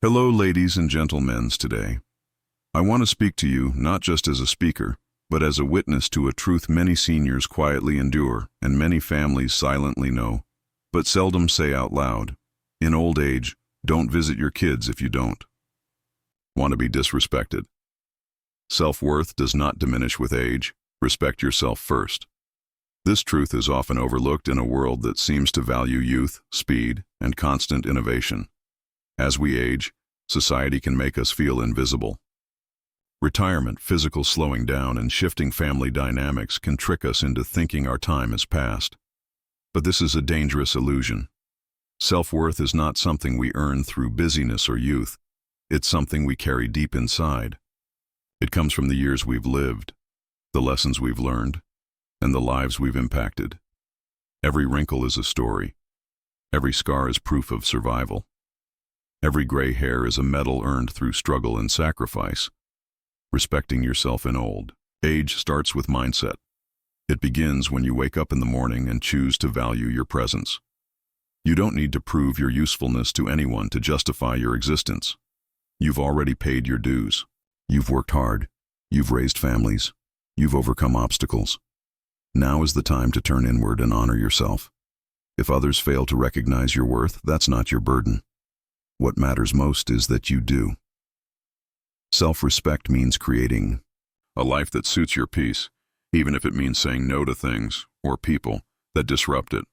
Hello, ladies and gentlemen. Today, I want to speak to you not just as a speaker, but as a witness to a truth many seniors quietly endure and many families silently know, but seldom say out loud. In old age, don't visit your kids if you don't want to be disrespected. Self-worth does not diminish with age. Respect yourself first. This truth is often overlooked in a world that seems to value youth, speed, and constant innovation. As we age, society can make us feel invisible. Retirement, physical slowing down, and shifting family dynamics can trick us into thinking our time is past. But this is a dangerous illusion. Self-worth is not something we earn through busyness or youth. It's something we carry deep inside. It comes from the years we've lived, the lessons we've learned, and the lives we've impacted. Every wrinkle is a story. Every scar is proof of survival. Every gray hair is a medal earned through struggle and sacrifice. Respecting yourself in old age starts with mindset. It begins when you wake up in the morning and choose to value your presence. You don't need to prove your usefulness to anyone to justify your existence. You've already paid your dues. You've worked hard. You've raised families. You've overcome obstacles. Now is the time to turn inward and honor yourself. If others fail to recognize your worth, that's not your burden. What matters most is that you do. Self-respect means creating a life that suits your peace, even if it means saying no to things or people that disrupt it.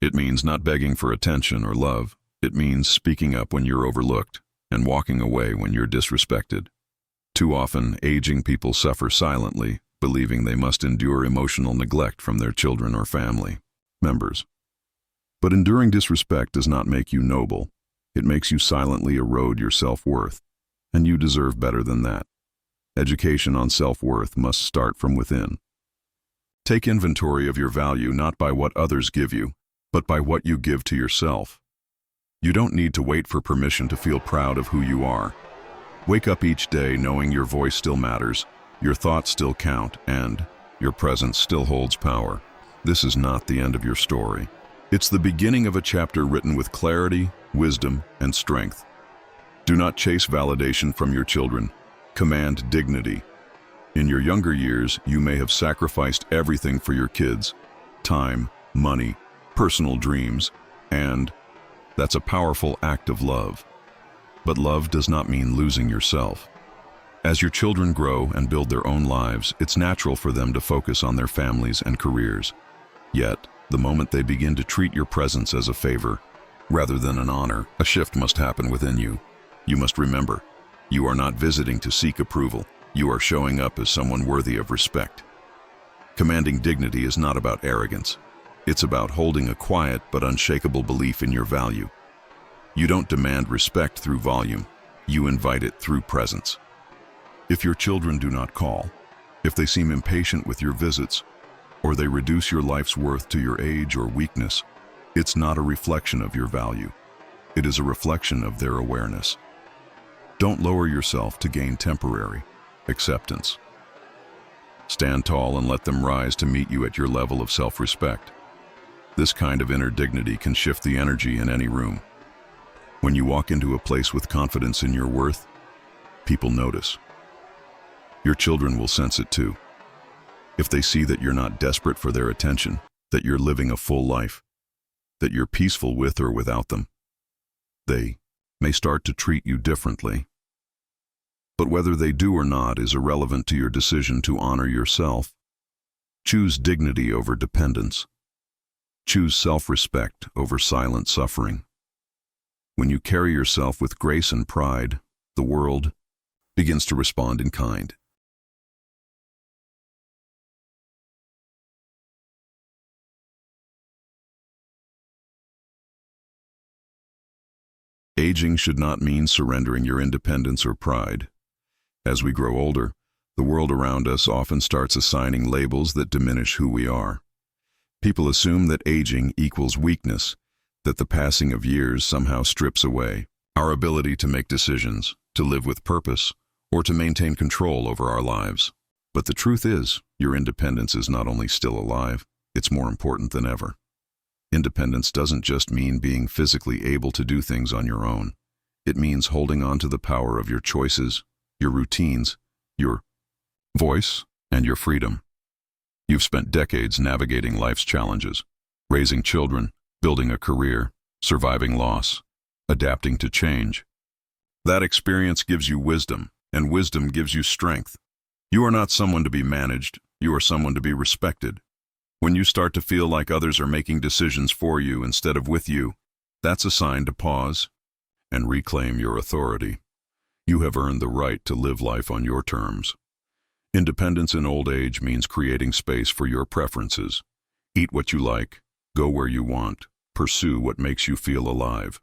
It means not begging for attention or love. It means speaking up when you're overlooked and walking away when you're disrespected. Too often, aging people suffer silently, believing they must endure emotional neglect from their children or family members. But enduring disrespect does not make you noble. It makes you silently erode your self-worth, and you deserve better than that. Education on self-worth must start from within. Take inventory of your value not by what others give you, but by what you give to yourself. You don't need to wait for permission to feel proud of who you are. Wake up each day knowing your voice still matters, your thoughts still count, and your presence still holds power. This is not the end of your story. It's the beginning of a chapter written with clarity, wisdom, and strength. Do not chase validation from your children. Command dignity. In your younger years, you may have sacrificed everything for your kids: time, money, personal dreams, and that's a powerful act of love. But love does not mean losing yourself. As your children grow and build their own lives, it's natural for them to focus on their families and careers. Yet, the moment they begin to treat your presence as a favor, rather than an honor, a shift must happen within you. You must remember, you are not visiting to seek approval. You are showing up as someone worthy of respect. Commanding dignity is not about arrogance. It's about holding a quiet but unshakable belief in your value. You don't demand respect through volume. You invite it through presence. If your children do not call, if they seem impatient with your visits, or they reduce your life's worth to your age or weakness, it's not a reflection of your value. It is a reflection of their awareness. Don't lower yourself to gain temporary acceptance. Stand tall and let them rise to meet you at your level of self-respect. This kind of inner dignity can shift the energy in any room. When you walk into a place with confidence in your worth, people notice. Your children will sense it too. If they see that you're not desperate for their attention, that you're living a full life, that you're peaceful with or without them, they may start to treat you differently. But whether they do or not is irrelevant to your decision to honor yourself. Choose dignity over dependence. Choose self-respect over silent suffering. When you carry yourself with grace and pride, the world begins to respond in kind. Aging should not mean surrendering your independence or pride. As we grow older, the world around us often starts assigning labels that diminish who we are. People assume that aging equals weakness, that the passing of years somehow strips away our ability to make decisions, to live with purpose, or to maintain control over our lives. But the truth is, your independence is not only still alive, it's more important than ever. Independence doesn't just mean being physically able to do things on your own. It means holding on to the power of your choices, your routines, your voice, and your freedom. You've spent decades navigating life's challenges, raising children, building a career, surviving loss, adapting to change. That experience gives you wisdom, and wisdom gives you strength. You are not someone to be managed, you are someone to be respected. When you start to feel like others are making decisions for you instead of with you, that's a sign to pause and reclaim your authority. You have earned the right to live life on your terms. Independence in old age means creating space for your preferences. Eat what you like, go where you want, pursue what makes you feel alive.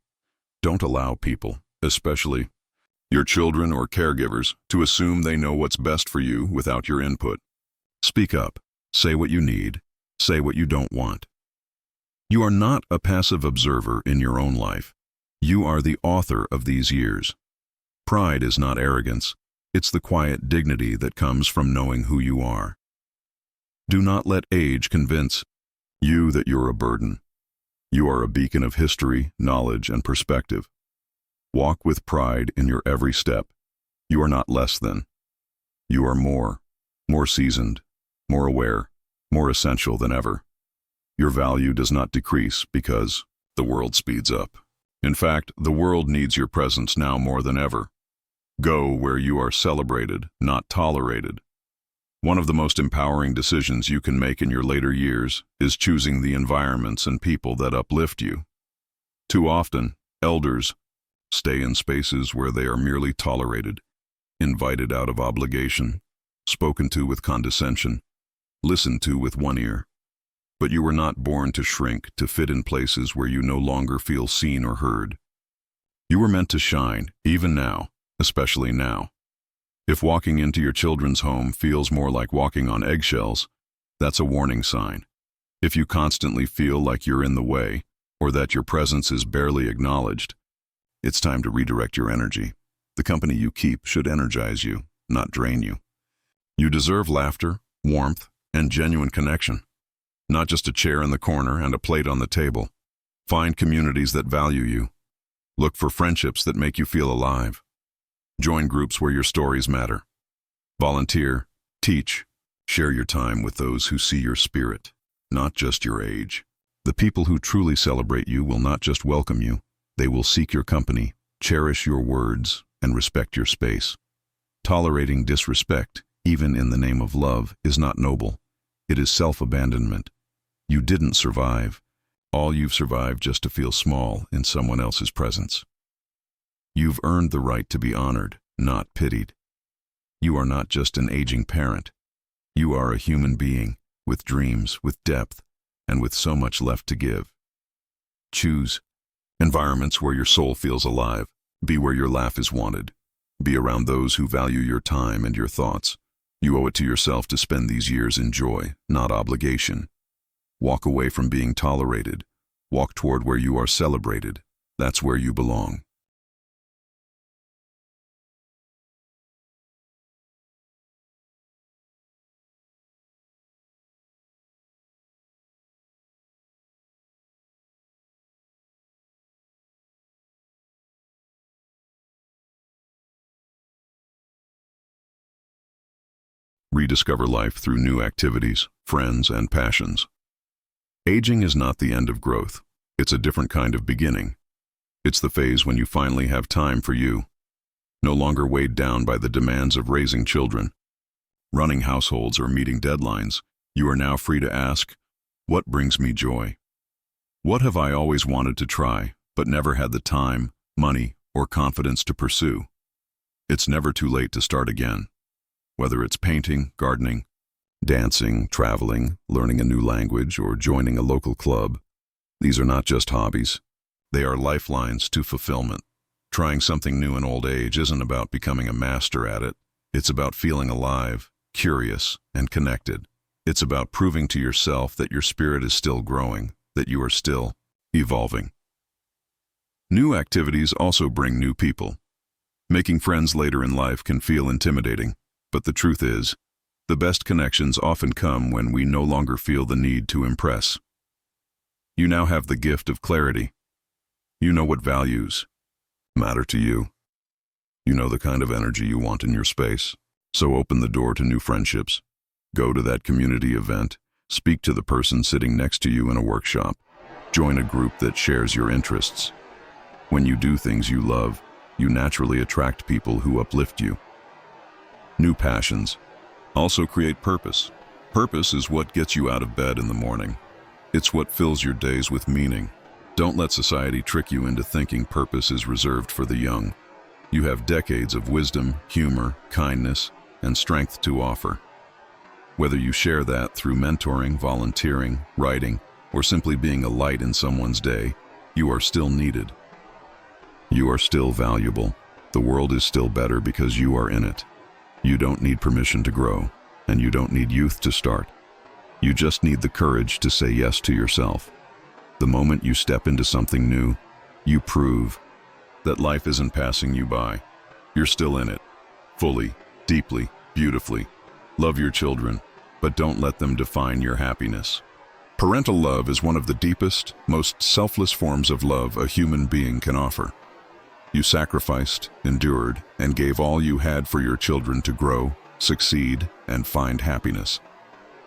Don't allow people, especially your children or caregivers, to assume they know what's best for you without your input. Speak up, say what you need, say what you don't want. You are not a passive observer in your own life. You are the author of these years. Pride is not arrogance. It's the quiet dignity that comes from knowing who you are. Do not let age convince you that you're a burden. You are a beacon of history, knowledge, and perspective. Walk with pride in your every step. You are not less than. You are more seasoned, more aware, more essential than ever. Your value does not decrease because the world speeds up. In fact, the world needs your presence now more than ever. Go where you are celebrated, not tolerated. One of the most empowering decisions you can make in your later years is choosing the environments and people that uplift you. Too often, elders stay in spaces where they are merely tolerated, invited out of obligation, spoken to with condescension, listened to with one ear. But you were not born to shrink, to fit in places where you no longer feel seen or heard. You were meant to shine, even now, especially now. If walking into your children's home feels more like walking on eggshells, that's a warning sign. If you constantly feel like you're in the way, or that your presence is barely acknowledged, it's time to redirect your energy. The company you keep should energize you, not drain you. You deserve laughter, warmth, and genuine connection. Not just a chair in the corner and a plate on the table. Find communities that value you. Look for friendships that make you feel alive. Join groups where your stories matter. Volunteer, teach, share your time with those who see your spirit, not just your age. The people who truly celebrate you will not just welcome you, they will seek your company, cherish your words, and respect your space. Tolerating disrespect, even in the name of love, is not noble. It is self-abandonment. You didn't survive. All you've survived just to feel small in someone else's presence. You've earned the right to be honored, not pitied. You are not just an aging parent. You are a human being, with dreams, with depth, and with so much left to give. Choose environments where your soul feels alive. Be where your laugh is wanted. Be around those who value your time and your thoughts. You owe it to yourself to spend these years in joy, not obligation. Walk away from being tolerated. Walk toward where you are celebrated. That's where you belong. Rediscover life through new activities, friends, and passions. Aging is not the end of growth. It's a different kind of beginning. It's the phase when you finally have time for you. No longer weighed down by the demands of raising children, running households, or meeting deadlines, you are now free to ask, what brings me joy? What have I always wanted to try, but never had the time, money, or confidence to pursue? It's never too late to start again. Whether it's painting, gardening, dancing, traveling, learning a new language, or joining a local club, these are not just hobbies. They are lifelines to fulfillment. Trying something new in old age isn't about becoming a master at it. It's about feeling alive, curious, and connected. It's about proving to yourself that your spirit is still growing, that you are still evolving. New activities also bring new people. Making friends later in life can feel intimidating. But the truth is, the best connections often come when we no longer feel the need to impress. You now have the gift of clarity. You know what values matter to you. You know the kind of energy you want in your space. So open the door to new friendships. Go to that community event. Speak to the person sitting next to you in a workshop. Join a group that shares your interests. When you do things you love, you naturally attract people who uplift you. New passions also create purpose. Purpose is what gets you out of bed in the morning. It's what fills your days with meaning. Don't let society trick you into thinking purpose is reserved for the young. You have decades of wisdom, humor, kindness, and strength to offer. Whether you share that through mentoring, volunteering, writing, or simply being a light in someone's day, you are still needed. You are still valuable. The world is still better because you are in it. You don't need permission to grow, and you don't need youth to start. You just need the courage to say yes to yourself. The moment you step into something new, you prove that life isn't passing you by. You're still in it, fully, deeply, beautifully. Love your children, but don't let them define your happiness. Parental love is one of the deepest, most selfless forms of love a human being can offer. You sacrificed, endured, and gave all you had for your children to grow, succeed, and find happiness.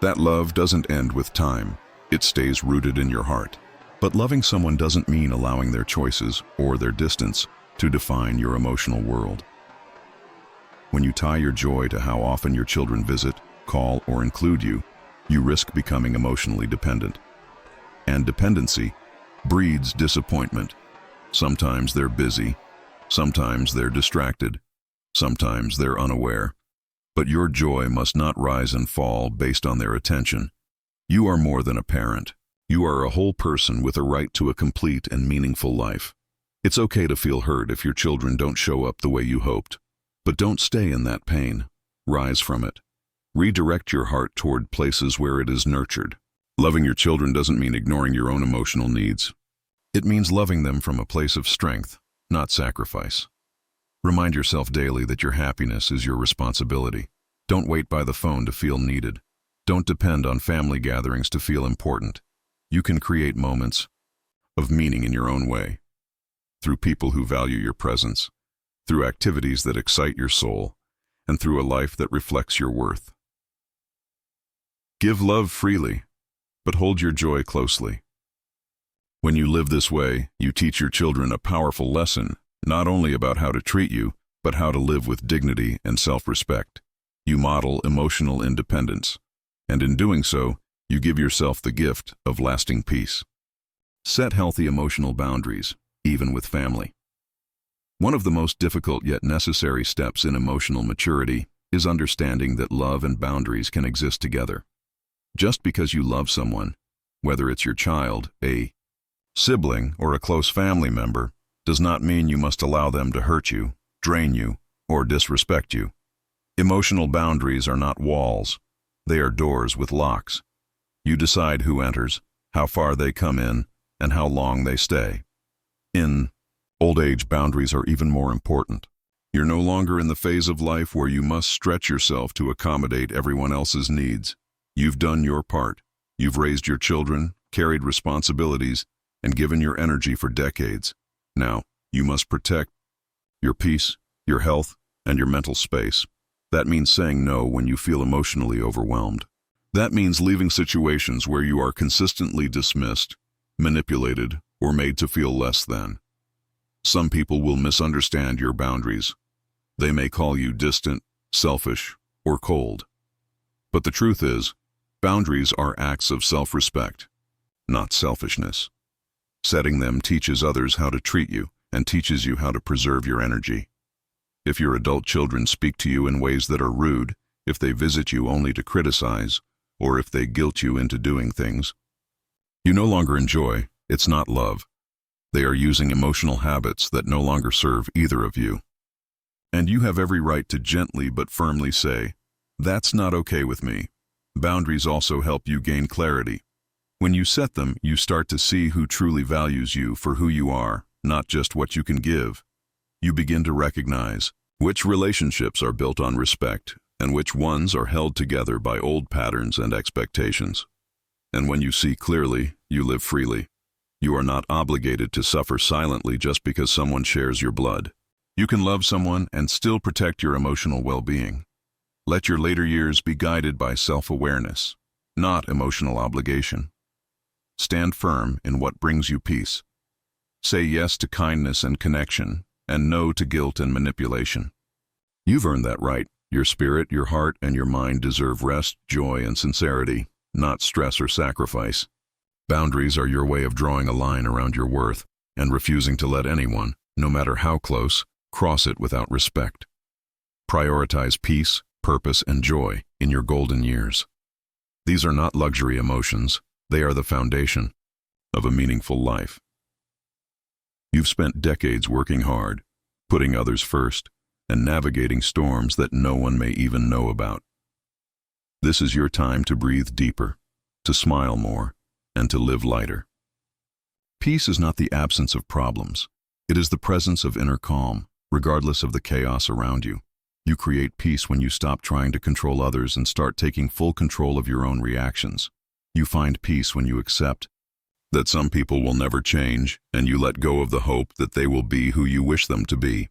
That love doesn't end with time. It stays rooted in your heart. But loving someone doesn't mean allowing their choices or their distance to define your emotional world. When you tie your joy to how often your children visit, call, or include you, you risk becoming emotionally dependent. And dependency breeds disappointment. Sometimes they're busy, sometimes they're distracted, sometimes they're unaware. But your joy must not rise and fall based on their attention. You are more than a parent. You are a whole person with a right to a complete and meaningful life. It's okay to feel hurt if your children don't show up the way you hoped. But don't stay in that pain. Rise from it. Redirect your heart toward places where it is nurtured. Loving your children doesn't mean ignoring your own emotional needs. It means loving them from a place of strength, not sacrifice. Remind yourself daily that your happiness is your responsibility. Don't wait by the phone to feel needed. Don't depend on family gatherings to feel important. You can create moments of meaning in your own way, through people who value your presence, through activities that excite your soul, and through a life that reflects your worth. Give love freely, but hold your joy closely. When you live this way, you teach your children a powerful lesson, not only about how to treat you, but how to live with dignity and self-respect. You model emotional independence, and in doing so, you give yourself the gift of lasting peace. Set healthy emotional boundaries, even with family. One of the most difficult yet necessary steps in emotional maturity is understanding that love and boundaries can exist together. Just because you love someone, whether it's your child, a sibling, or a close family member, does not mean you must allow them to hurt you, drain you, or disrespect you. Emotional boundaries are not walls. They are doors with locks. You decide who enters, how far they come in, and how long they stay. In old age, boundaries are even more important. You're no longer in the phase of life where you must stretch yourself to accommodate everyone else's needs. You've done your part. You've raised your children, carried responsibilities, and given your energy for decades. Now, you must protect your peace, your health, and your mental space. That means saying no when you feel emotionally overwhelmed. That means leaving situations where you are consistently dismissed, manipulated, or made to feel less than. Some people will misunderstand your boundaries. They may call you distant, selfish, or cold. But the truth is, boundaries are acts of self-respect, not selfishness. Setting them teaches others how to treat you and teaches you how to preserve your energy. If your adult children speak to you in ways that are rude, if they visit you only to criticize, or if they guilt you into doing things you no longer enjoy, it's not love. They are using emotional habits that no longer serve either of you. And you have every right to gently but firmly say, "That's not okay with me." Boundaries also help you gain clarity. When you set them, you start to see who truly values you for who you are, not just what you can give. You begin to recognize which relationships are built on respect and which ones are held together by old patterns and expectations. And when you see clearly, you live freely. You are not obligated to suffer silently just because someone shares your blood. You can love someone and still protect your emotional well-being. Let your later years be guided by self-awareness, not emotional obligation. Stand firm in what brings you peace. Say yes to kindness and connection, and no to guilt and manipulation. You've earned that right. Your spirit, your heart, and your mind deserve rest, joy, and sincerity, not stress or sacrifice. Boundaries are your way of drawing a line around your worth and refusing to let anyone, no matter how close, cross it without respect. Prioritize peace, purpose, and joy in your golden years. These are not luxury emotions. They are the foundation of a meaningful life. You've spent decades working hard, putting others first, and navigating storms that no one may even know about. This is your time to breathe deeper, to smile more, and to live lighter. Peace is not the absence of problems. It is the presence of inner calm, regardless of the chaos around you. You create peace when you stop trying to control others and start taking full control of your own reactions. You find peace when you accept that some people will never change, and you let go of the hope that they will be who you wish them to be.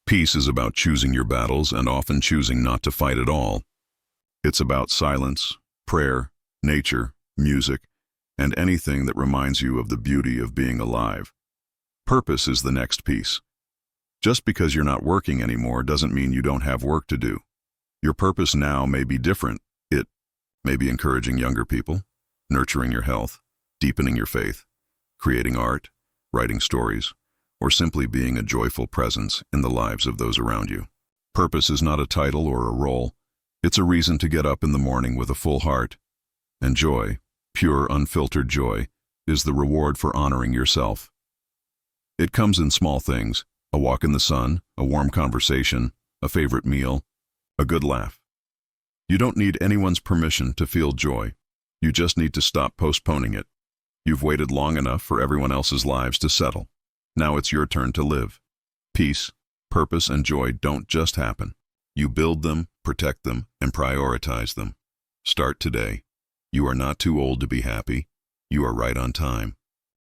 Peace is about choosing your battles and often choosing not to fight at all. It's about silence, prayer, nature, music, and anything that reminds you of the beauty of being alive. Purpose is the next piece. Just because you're not working anymore doesn't mean you don't have work to do. Your purpose now may be different. It may be encouraging younger people, nurturing your health, deepening your faith, creating art, writing stories, or simply being a joyful presence in the lives of those around you. Purpose is not a title or a role. It's a reason to get up in the morning with a full heart. And joy, pure, unfiltered joy, is the reward for honoring yourself. It comes in small things: a walk in the sun, a warm conversation, a favorite meal, a good laugh. You don't need anyone's permission to feel joy. You just need to stop postponing it. You've waited long enough for everyone else's lives to settle. Now it's your turn to live. Peace, purpose, and joy don't just happen. You build them, protect them, and prioritize them. Start today. You are not too old to be happy. You are right on time.